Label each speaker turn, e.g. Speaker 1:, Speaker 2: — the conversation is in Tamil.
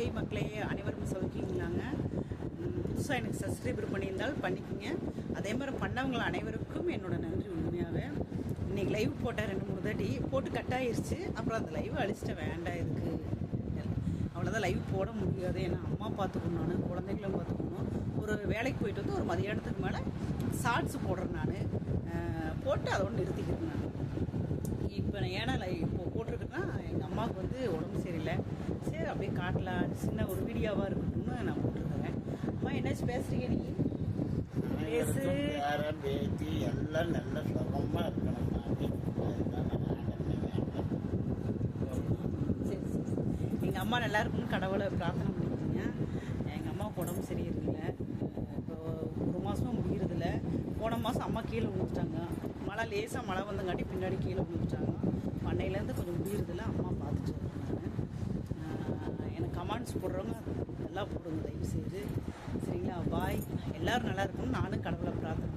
Speaker 1: ஹாய் மக்களே, அனைவரும் சௌக்கியங்களாங்க. புதுசாக எனக்கு சப்ஸ்கிரைபர் பண்ணியிருந்தால் பண்ணிக்கோங்க. அதே மாதிரி பண்ணவங்க அனைவருக்கும் என்னோட நன்றி. உண்மையாகவே இன்றைக்கி லைவ் போட்டேன் 2-3 தாட்டி போட்டு கட் ஆகிடுச்சு. அப்புறம் அந்த லைவ் அழிச்சிட்டேன், வேண்டாம் இருக்குது அவ்வளோதான். லைவ் போட முடியாது, ஏன்னா அம்மா பார்த்துக்கணும், நான் குழந்தைகளும் பார்த்துக்கணும். ஒரு வேலைக்கு போயிட்டு வந்து ஒரு மதியானத்துக்கு மேலே ஷார்ட்ஸ் போடுறேன். நான் போட்டு அதோடு நிறுத்திக்கிறேன். நான் இப்போ ஏன்னா இப்போ போட்டிருக்கேன்னா எங்கள் அம்மாவுக்கு வந்து உடம்பு சரியில்லை, சரி அப்படியே காட்டலாம், சின்ன ஒரு வீடியோவாக இருக்கட்டும்னு நான் போட்டிருக்கிறேன். அம்மா என்னாச்சும் பேசுகிறீங்க நீங்கள்? பேசு.
Speaker 2: பேத்தி எல்லாம் நல்ல சுகமாக இருக்கணும்.
Speaker 1: சரி சரி, எங்கள் அம்மா நல்லா இருக்குன்னு கடவுளை பிரார்த்தனை பண்ணிக்கிங்க. எங்கள் அம்மாவுக்கு உடம்பு சரியில்லை, இப்போ 1 மாதமாக முடிகிறதில்ல. போன மாதம் அம்மா கீழே விழுந்துட்டாங்க. மழை லேசாக மழை வந்தங்காட்டி பின்னாடி கீழே விழுந்துட்டாங்க. பண்ணையிலேருந்து கொஞ்சம் முடிகிறதில்ல. அம்மா பார்த்துட்டு எனக்கு கமெண்ட்ஸ் போடுறவங்க நல்லா போடுங்க தயவு செய்து, சரிங்களா? பாய். எல்லோரும் நல்லா இருக்கணும், நானும் கடவுளை பிரார்த்தனை